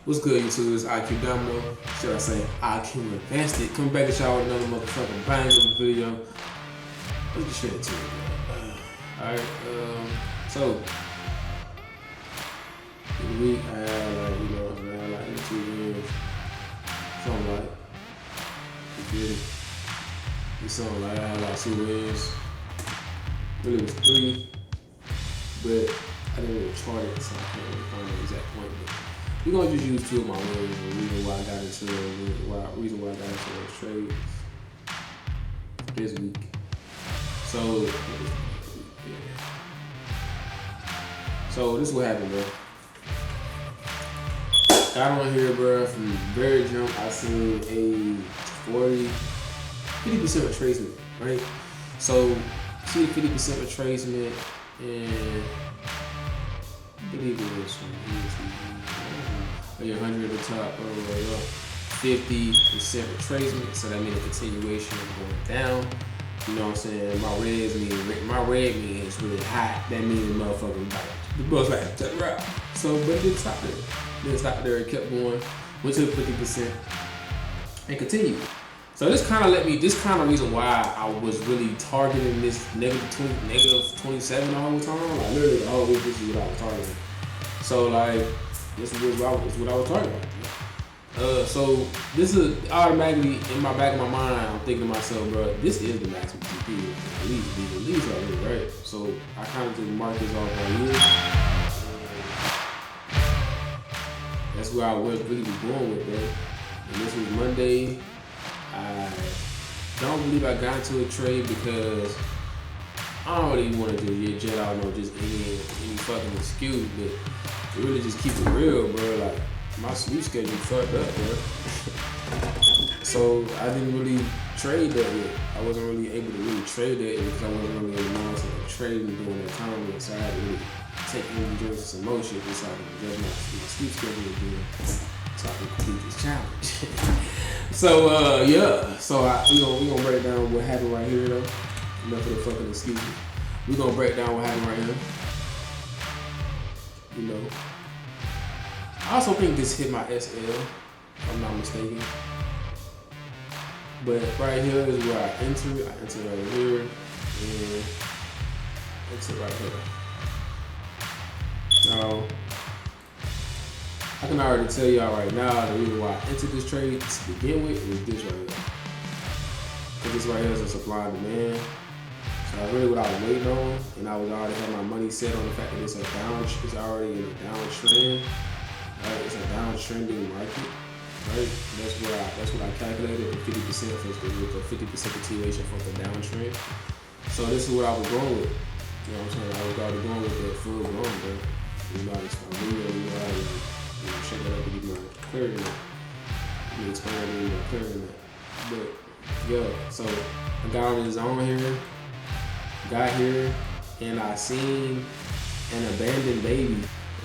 What's good, YouTube? It's IQ Domino. Should I say IQ Invested? Coming back at y'all with another motherfucking bang of a video. Let's get straight into it. Alright, so in the week I had like 2 wins. Something like you get it. It's something like I had like 2 wins. Really it was 3, but I didn't really chart it, so I can't really find the exact point. But we're gonna just use 2 of my wins. The reason why I got into those trades this week. So, yeah. So this is what happened, bro. Got on here, bro. From the very jump, I seen a 50% retracement, right? So, see the 50% retracement, and I believe it was 100 at the top, 50% retracement, so that means a continuation of going down. You know what I'm saying? My red means really hot. That means the motherfucker the bus like to the route. So, but it didn't stop there. Didn't stop there. It kept going. Went to the 50% and continued. So this kind of reason why I was really targeting this negative 27 all the time. Like literally the whole week, this is what I was targeting. So like this is what I was targeting. So this is automatically in my back of my mind. I'm thinking to myself, bro, this is the maximum TP. At least right here, right? So I kind of just mark this off right here. That's where I was really going with, bro. And this was Monday. I don't believe I got into a trade because I don't really want to just jet out on just any fucking excuse, but to really just keep it real, bro. Like my sleep schedule fucked up, bro. So I didn't really trade that yet. I wasn't really able to really trade that because I wasn't really in the mindset of trading during that time. So I had to really take inventory of some motion so I can adjust my sleep schedule again so I can complete this challenge. So yeah, so we gonna break down what happened right here though. Enough of the fucking excuses. We gonna break down what happened right here. You know, I also think this hit my SL, if I'm not mistaken. But right here is where I entered. I entered right here and entered right here. Now, I can already tell y'all right now the reason why I entered this trade to begin with was this right here. Because this right here is a supply and demand. So that's really what I was waiting on, and I was already had my money set on the fact that it's already in a downtrend. Right? It's a downtrending market. Right? That's what I calculated at 50% with a 50% continuation from the downtrend. So this is what I was going with. You know what I'm saying? I was already going with that full blown, bro. You know, it's my video, check that out to get more clarity on it. Let me explain that a little more clarity on that. But yeah, so I got on this zone here, got here, and I seen an abandoned baby.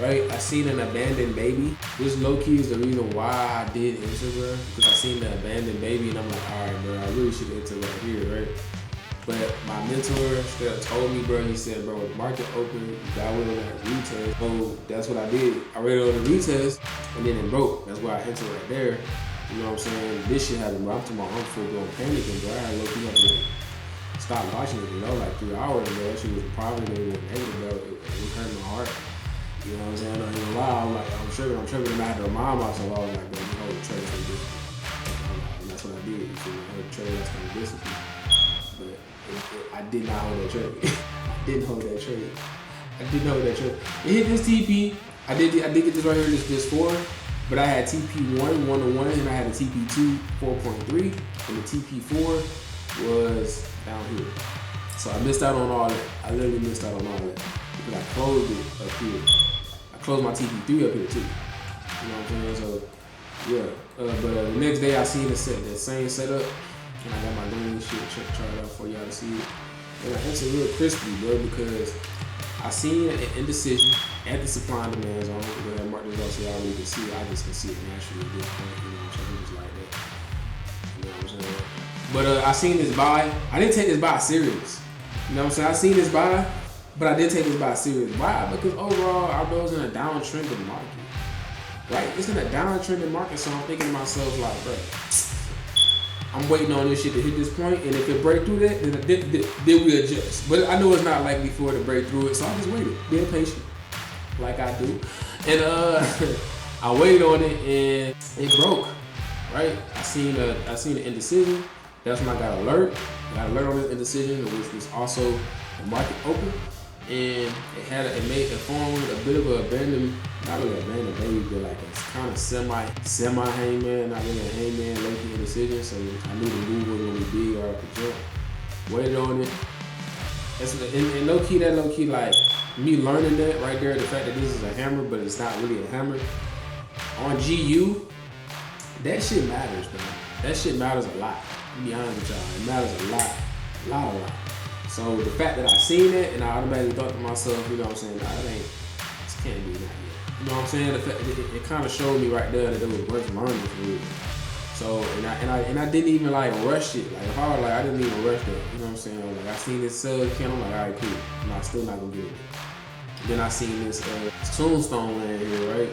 Right? I seen an abandoned baby. This low key is the reason why I did enter, bro. Because I seen the abandoned baby and I'm like, alright, bro, I really should enter right here, right? But my mentor still told me, bro, he said, bro, market open, you got wait on that retest. So that's what I did. I read it on the retest and then it broke. That's why I entered right there. You know what I'm saying? This shit happened, bro. I'm talking about I'm full blown panicking, bro. I had low key had to stop watching it, you know, like 3 hours ago. That shit was probably negative, bro. It hurt my heart. You know what I'm saying? I'm not even lie. I'm like, I'm tripping, and I had to remind myself. I was like, bro, you hold the trade for discipline. And that's what I did. You feel me? I hold the trade, that's kind of discipline. But I did not hold that trade. I didn't hold that trade. It hit this TP. I did get this right here, this 4. But I had TP1, 1-to-1, and I had a TP2, 4.3. And the TP4 was down here. So I missed out on all that. I literally missed out on all that. Because I closed it up here. I closed my TP3 up here too. You know what I'm saying? So, yeah. But the next day I seen that same setup. And I got my green shit charted out for y'all to see it. And I entered real crispy, bro, because I seen an indecision at the supply and demand zone. Where I marked this off so y'all really can see it. I just can see it naturally at this point. You know what I'm saying? Just like that. You know what I'm saying? But I seen this buy. I didn't take this buy serious. You know what I'm saying? I seen this buy. But I did take this buy serious. Why? Because overall, I was in a downtrending market. right? It's in a downtrending market, so I'm thinking to myself like, bro, I'm waiting on this shit to hit this point, and if it break through that, then we adjust. But I know it's not likely for it to break through it, so I just waited, being patient, like I do. And I waited on it, and it broke. Right? I seen an indecision. That's when I got alert. I got alert on this indecision, which was also the market open, and it formed a bit of a abandoned, not really abandoned baby, but like a kind of semi hangman, not really a hangman, low key indecision. So I knew the move was gonna be big or I could jump. Waited on it. And low key, like me learning that right there, the fact that this is a hammer, but it's not really a hammer. On GU, that shit matters, man. That shit matters a lot. To be honest with y'all, it matters a lot. So the fact that I seen it and I automatically thought to myself, you know what I'm saying, nah, this can't be that yet. You know what I'm saying? The fact that it kind of showed me right there that it was worth learning for real. So and I didn't even like rush it. Like if I was like, I didn't even rush that. You know what I'm saying? Like I seen this sell candle, I'm like, all right, cool. I'm still not gonna get it. Then I seen this tombstone land here, right?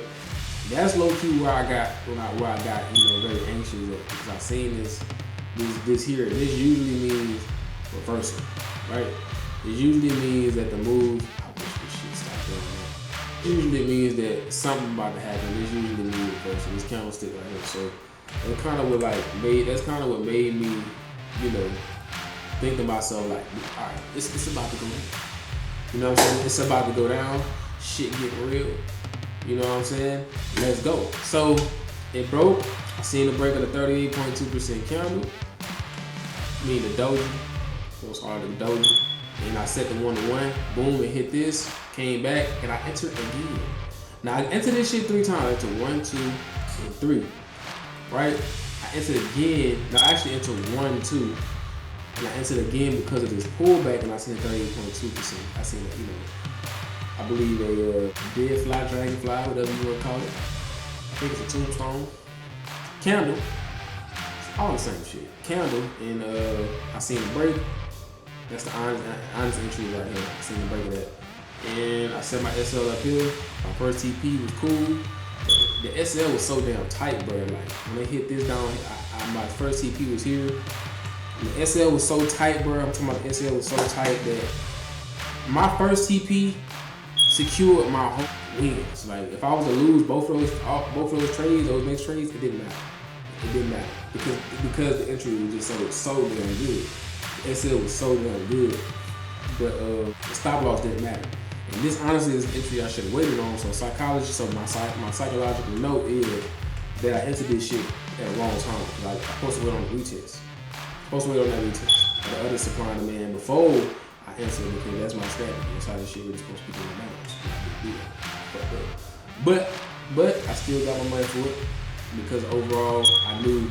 That's low key where I got very anxious at, because I seen this here. This usually means reversal, right? It usually means that the move. I wish this shit stopped doing that. It usually means that something about to happen. This usually means reversal. This candlestick right here. So it kind of what that's kind of what made me, think to myself like, all right, it's about to go down. You know what I'm saying? It's about to go down. Shit getting real. You know what I'm saying? Let's go. So it broke. I seen the break of the 38.2% candle. I mean the doji. Most hard the doji. And I set the 1-to-1. Boom, it hit this. Came back and I entered again. Now I entered this shit 3 times. I entered 1, 2, and 3. Right? I entered again. Now I actually entered 1, 2. And I entered again because of this pullback, and I seen 38.2%. I seen that, I believe a dead fly, dragonfly, whatever you want to call it. I think it's a tombstone. Candle. It's all the same shit. Candle, and I seen the break. That's the honest entry right here. I seen the break of that. And I set my SL up here. My first TP was cool. The SL was so damn tight, bro. Like when they hit this down, my first TP was here. And the SL was so tight, bro. I'm talking about the SL was so tight that my first TP secured my whole wins. Like if I was to lose both of those trades, those next trades, it didn't matter. It didn't matter because the entry was just so damn good. The SL was so damn good, but the stop loss didn't matter. And this honestly is an entry I should have waited on. So my psychological note is that I entered this shit at the wrong time. Like I'm supposed to wait on the retest. Supposed to wait on that retest. The other supply and demand before I answer it, because that's my strategy. That's how this shit really supposed to be going down. But I still got my money for it because overall I knew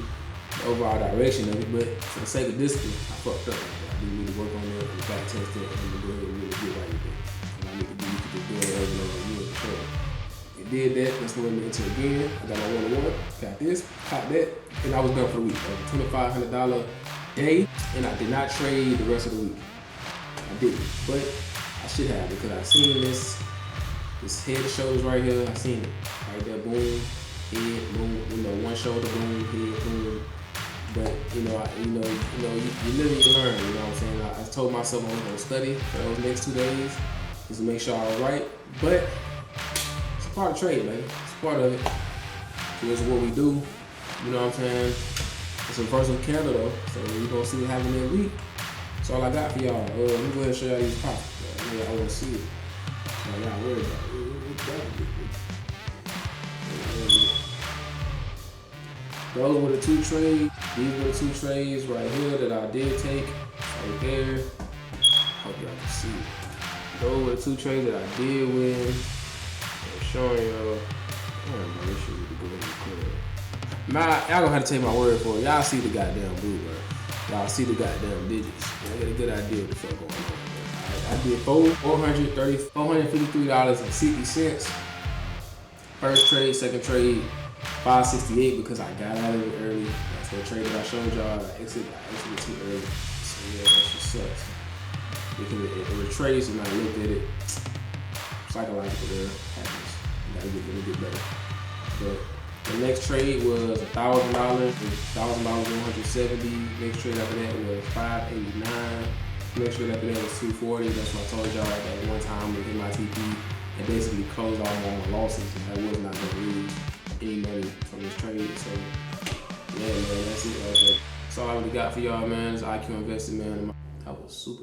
the overall direction of it. But for the sake of discipline, I fucked up. I do need to work on that and back test it and go ahead and really get right with it. And I need to do just do it over and over again for sure. It did that. That's when I went into it again. I got my 1-to-1. Got this. Caught that. And I was done for the week. $2,500 day, and I did not trade the rest of the week. I didn't, but I should have, because I seen this head and shoulders right here. I seen it right there, boom, head, boom, one shoulder, boom, head, boom. But you live and you learn. You know what I'm saying? I told myself I was gonna study for those next 2 days just to make sure I was right. But it's a part of trade, man. It's a part of it. So it's what we do. You know what I'm saying? It's a versatile candle though, so we're gonna see what happens that week. That's all I got for y'all. Let me go ahead and show y'all these profits. I want to see it. Y'all worried about it. Those were the 2 trades. These were the 2 trades right here that I did take. Right there. Hope y'all can see it. Those were the 2 trades that I did win. I'm showing y'all. Damn, this shit need to go in the clear. Y'all gonna have to take my word for it. Y'all see the goddamn blue, bro. Y'all see the goddamn digits. I got a good idea what the fuck going on, bro. I did $453.60. First trade, second trade, $568 because I got out of it early. That's that trade that I showed y'all. I exited too early. So yeah, that shit sucks. Because it retraced and I looked at it. Psychological there happens. You gotta get better. But the next trade was $1,000, $1,170. Next trade after that was $589. Next trade after that was $240. That's what I told y'all that one time with my TP. It basically closed out all my losses, and I was not going to lose any money from this trade. So yeah, man, that's it right there. That's all I really got for y'all, man. It's IQ Investing, man. I was super